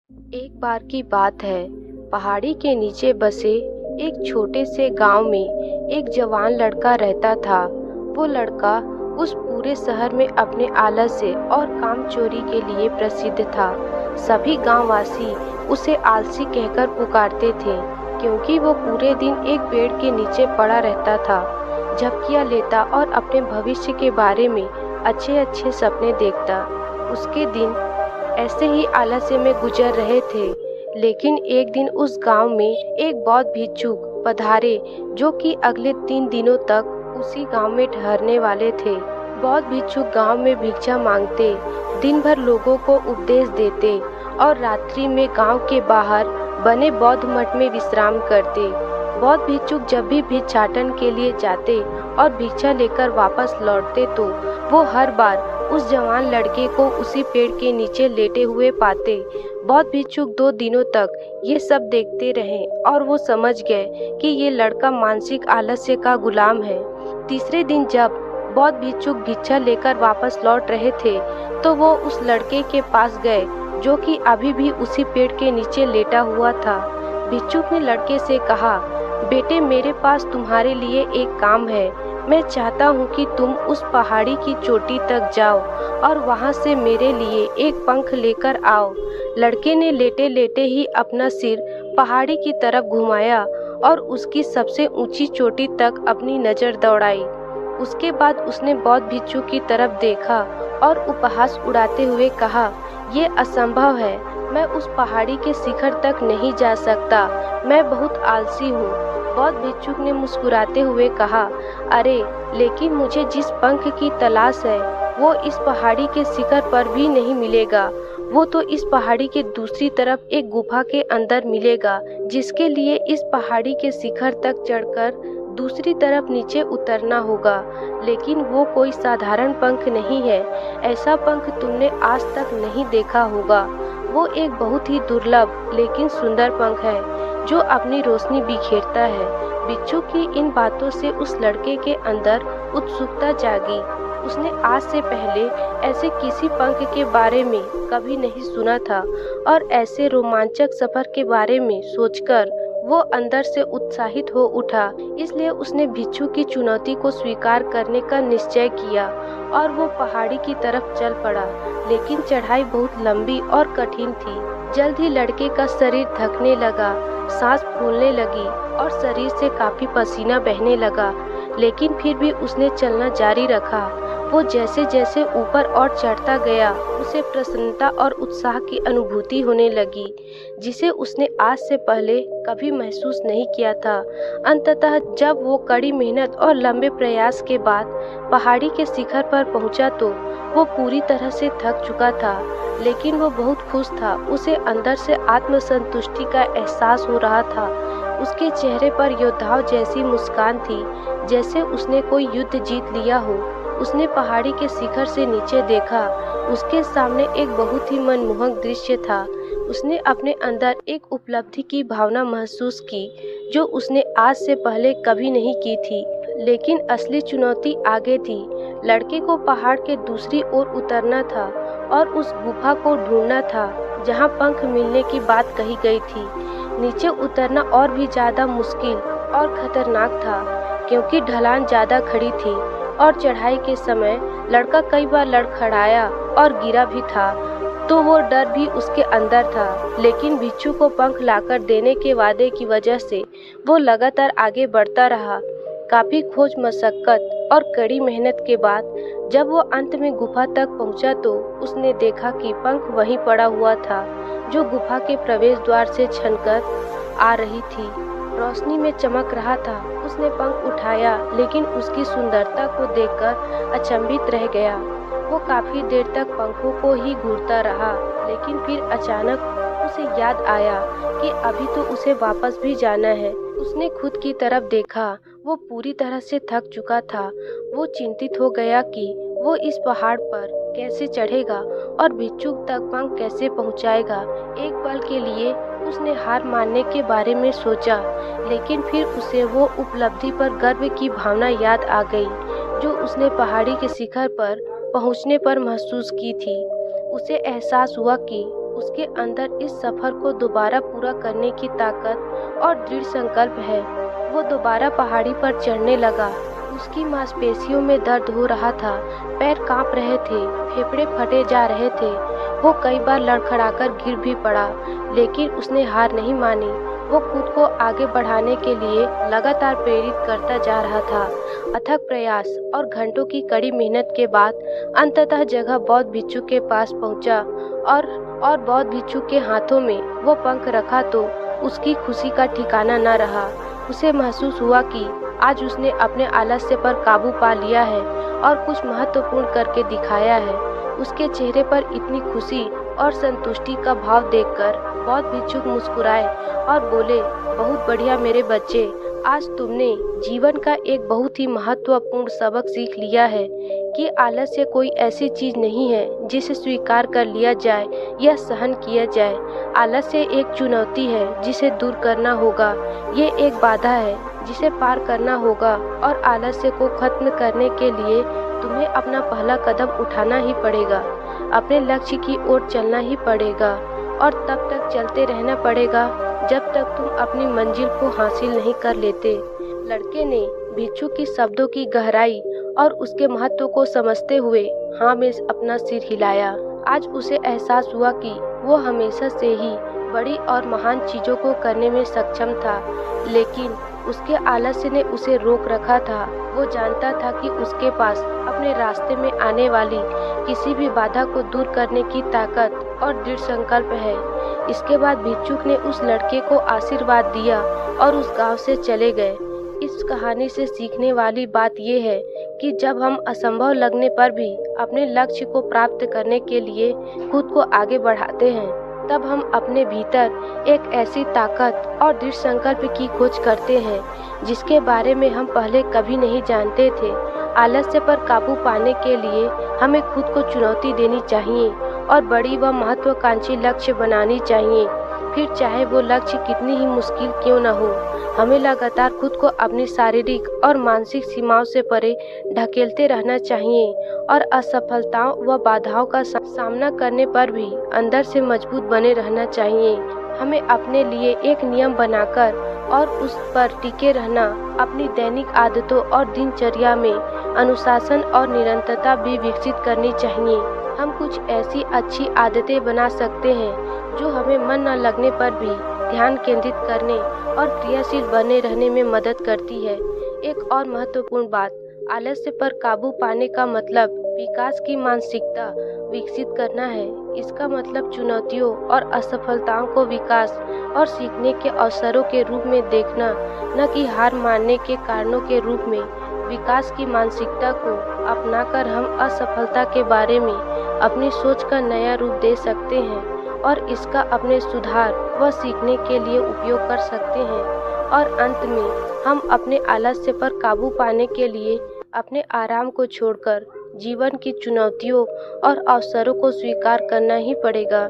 एक बार की बात है। पहाड़ी के नीचे बसे एक छोटे से गांव में एक जवान लड़का रहता था। वो लड़का उस पूरे शहर में अपने आलस्य और कामचोरी के लिए प्रसिद्ध था। सभी गांववासी उसे आलसी कहकर पुकारते थे, क्योंकि वो पूरे दिन एक पेड़ के नीचे पड़ा रहता था, झपकियां लेता और अपने भविष्य के बारे में अच्छे अच्छे सपने देखता। उसके दिन ऐसे ही आलस्य में गुजर रहे थे। लेकिन एक दिन उस गांव में एक बौद्ध भिक्षुक पधारे, जो कि अगले 3 दिनों तक उसी गांव में ठहरने वाले थे। बौद्ध भिक्षुक गांव में भिक्षा मांगते, दिन भर लोगों को उपदेश देते और रात्रि में गांव के बाहर बने बौद्ध मठ में विश्राम करते। बौद्ध भिक्षुक जब भी भिक्षाटन के लिए जाते और भिक्षा लेकर वापस लौटते तो वो हर बार उस जवान लड़के को उसी पेड़ के नीचे लेटे हुए पाते। बौद्ध भिक्षुक 2 दिनों तक ये सब देखते रहे और वो समझ गए कि ये लड़का मानसिक आलस्य का गुलाम है। तीसरे दिन जब बौद्ध भिक्षुक भिक्षा लेकर वापस लौट रहे थे तो वो उस लड़के के पास गए, जो कि अभी भी उसी पेड़ के नीचे लेटा हुआ था। भिक्षुक ने लड़के से कहा, बेटे, मेरे पास तुम्हारे लिए एक काम है। मैं चाहता हूँ कि तुम उस पहाड़ी की चोटी तक जाओ और वहाँ से मेरे लिए एक पंख लेकर आओ। लड़के ने लेटे लेटे ही अपना सिर पहाड़ी की तरफ घुमाया और उसकी सबसे ऊंची चोटी तक अपनी नज़र दौड़ाई। उसके बाद उसने बौद्ध भिक्षु की तरफ देखा और उपहास उड़ाते हुए कहा, ये असंभव है। मैं उस पहाड़ी के शिखर तक नहीं जा सकता। मैं बहुत आलसी हूँ। बौद्ध भिक्षुक ने मुस्कुराते हुए कहा, अरे, लेकिन मुझे जिस पंख की तलाश है वो इस पहाड़ी के शिखर पर भी नहीं मिलेगा। वो तो इस पहाड़ी के दूसरी तरफ एक गुफा के अंदर मिलेगा, जिसके लिए इस पहाड़ी के शिखर तक चढ़कर दूसरी तरफ नीचे उतरना होगा। लेकिन वो कोई साधारण पंख नहीं है। ऐसा पंख तुमने आज तक नहीं देखा होगा। वो एक बहुत ही दुर्लभ लेकिन सुंदर पंख है, जो अपनी रोशनी बिखेरता है। भिक्षु की इन बातों से उस लड़के के अंदर उत्सुकता जागी। उसने आज से पहले ऐसे किसी पंख के बारे में कभी नहीं सुना था और ऐसे रोमांचक सफर के बारे में सोचकर वो अंदर से उत्साहित हो उठा। इसलिए उसने भिक्षु की चुनौती को स्वीकार करने का निश्चय किया और वो पहाड़ी की तरफ चल पड़ा। लेकिन चढ़ाई बहुत लंबी और कठिन थी। जल्द ही लड़के का शरीर थकने लगा, सांस फूलने लगी और शरीर से काफी पसीना बहने लगा। लेकिन फिर भी उसने चलना जारी रखा। वो जैसे जैसे ऊपर और चढ़ता गया, उसे प्रसन्नता और उत्साह की अनुभूति होने लगी, जिसे उसने आज से पहले कभी महसूस नहीं किया था। अंततः जब वो कड़ी मेहनत और लंबे प्रयास के बाद पहाड़ी के शिखर पर पहुंचा तो वो पूरी तरह से थक चुका था, लेकिन वो बहुत खुश था। उसे अंदर से आत्मसंतुष्टि का एहसास हो रहा था। उसके चेहरे पर योद्धाओं जैसी मुस्कान थी, जैसे उसने कोई युद्ध जीत लिया हो। उसने पहाड़ी के शिखर से नीचे देखा। उसके सामने एक बहुत ही मनमोहक दृश्य था। उसने अपने अंदर एक उपलब्धि की भावना महसूस की, जो उसने आज से पहले कभी नहीं की थी। लेकिन असली चुनौती आगे थी। लड़के को पहाड़ के दूसरी ओर उतरना था और उस गुफा को ढूंढना था जहां पंख मिलने की बात कही गई थी। नीचे उतरना और भी ज्यादा मुश्किल और खतरनाक था, क्योंकि ढलान ज्यादा खड़ी थी और चढ़ाई के समय लड़का कई बार लड़खड़ाया और गिरा भी था, तो वो डर भी उसके अंदर था। लेकिन भिक्षु को पंख लाकर देने के वादे की वजह से वो लगातार आगे बढ़ता रहा। काफी खोज मशक्कत और कड़ी मेहनत के बाद जब वो अंत में गुफा तक पहुंचा तो उसने देखा कि पंख वहीं पड़ा हुआ था, जो गुफा के प्रवेश द्वार से छनकर आ रही थी। रोशनी में चमक रहा था। उसने पंख उठाया, लेकिन उसकी सुंदरता को देखकर अचंभित रह गया। वो काफी देर तक पंखों को ही घूरता रहा, लेकिन फिर अचानक उसे याद आया कि अभी तो उसे वापस भी जाना है। उसने खुद की तरफ देखा। वो पूरी तरह से थक चुका था। वो चिंतित हो गया कि वो इस पहाड़ पर कैसे चढ़ेगा और भिक्षुक तक पंख कैसे पहुंचाएगा। एक पल के लिए उसने हार मानने के बारे में सोचा, लेकिन फिर उसे वो उपलब्धि पर गर्व की भावना याद आ गई, जो उसने पहाड़ी के शिखर पर पहुंचने पर महसूस की थी। उसे एहसास हुआ कि उसके अंदर इस सफर को दोबारा पूरा करने की ताकत और दृढ़ संकल्प है। वो दोबारा पहाड़ी पर चढ़ने लगा। उसकी मांसपेशियों में दर्द हो रहा था, पैर कांप रहे थे, फेफड़े फटे जा रहे थे। वो कई बार लड़खड़ाकर गिर भी पड़ा, लेकिन उसने हार नहीं मानी। वो खुद को आगे बढ़ाने के लिए लगातार प्रेरित करता जा रहा था। अथक प्रयास और घंटों की कड़ी मेहनत के बाद अंततः जगह बौद्ध भिक्षु के पास पहुंचा और बौद्ध भिक्षु के हाथों में वो पंख रखा तो उसकी खुशी का ठिकाना न रहा। उसे महसूस हुआ कि आज उसने अपने आलस्य पर काबू पा लिया है और कुछ महत्वपूर्ण करके दिखाया है। उसके चेहरे पर इतनी खुशी और संतुष्टि का भाव देखकर बौद्ध भिक्षुक मुस्कुराए और बोले, बहुत बढ़िया मेरे बच्चे, आज तुमने जीवन का एक बहुत ही महत्वपूर्ण सबक सीख लिया है कि आलस्य कोई ऐसी चीज नहीं है जिसे स्वीकार कर लिया जाए या सहन किया जाए। आलस्य एक चुनौती है जिसे दूर करना होगा। ये एक बाधा है जिसे पार करना होगा और आलस्य को खत्म करने के लिए तुम्हें अपना पहला कदम उठाना ही पड़ेगा। अपने लक्ष्य की ओर चलना ही पड़ेगा और तब तक चलते रहना पड़ेगा जब तक तुम अपनी मंजिल को हासिल नहीं कर लेते। लड़के ने भिक्षु की शब्दों की गहराई और उसके महत्व को समझते हुए हाँ में अपना सिर हिलाया। आज उसे एहसास हुआ कि वो हमेशा से ही बड़ी और महान चीजों को करने में सक्षम था, लेकिन उसके आलस्य ने उसे रोक रखा था। वो जानता था कि उसके पास अपने रास्ते में आने वाली किसी भी बाधा को दूर करने की ताकत और दृढ़ संकल्प है। इसके बाद भिक्षुक ने उस लड़के को आशीर्वाद दिया और उस गांव से चले गए। इस कहानी से सीखने वाली बात यह है कि जब हम असंभव लगने पर भी अपने लक्ष्य को प्राप्त करने के लिए खुद को आगे बढ़ाते हैं, तब हम अपने भीतर एक ऐसी ताकत और दृढ़ संकल्प की खोज करते हैं जिसके बारे में हम पहले कभी नहीं जानते थे। आलस्य पर काबू पाने के लिए हमें खुद को चुनौती देनी चाहिए और बड़ी व महत्वाकांक्षी लक्ष्य बनानी चाहिए। फिर चाहे वो लक्ष्य कितनी ही मुश्किल क्यों न हो, हमें लगातार खुद को अपनी शारीरिक और मानसिक सीमाओं से परे ढकेलते रहना चाहिए और असफलताओं व बाधाओं का सामना करने पर भी अंदर से मजबूत बने रहना चाहिए। हमें अपने लिए एक नियम बनाकर और उस पर टिके रहना, अपनी दैनिक आदतों और दिनचर्या में अनुशासन और निरंतरता भी विकसित करनी चाहिए। हम कुछ ऐसी अच्छी आदतें बना सकते हैं जो हमें मन न लगने पर भी ध्यान केंद्रित करने और क्रियाशील बने रहने में मदद करती है। एक और महत्वपूर्ण बात, आलस्य पर काबू पाने का मतलब विकास की मानसिकता विकसित करना है। इसका मतलब चुनौतियों और असफलताओं को विकास और सीखने के अवसरों के रूप में देखना, न कि हार मानने के कारणों के रूप में। विकास की मानसिकता को अपनाकर हम असफलता के बारे में अपनी सोच का नया रूप दे सकते हैं और इसका अपने सुधार व सीखने के लिए उपयोग कर सकते हैं। और अंत में हम अपने आलस्य पर काबू पाने के लिए अपने आराम को छोड़कर जीवन की चुनौतियों और अवसरों को स्वीकार करना ही पड़ेगा।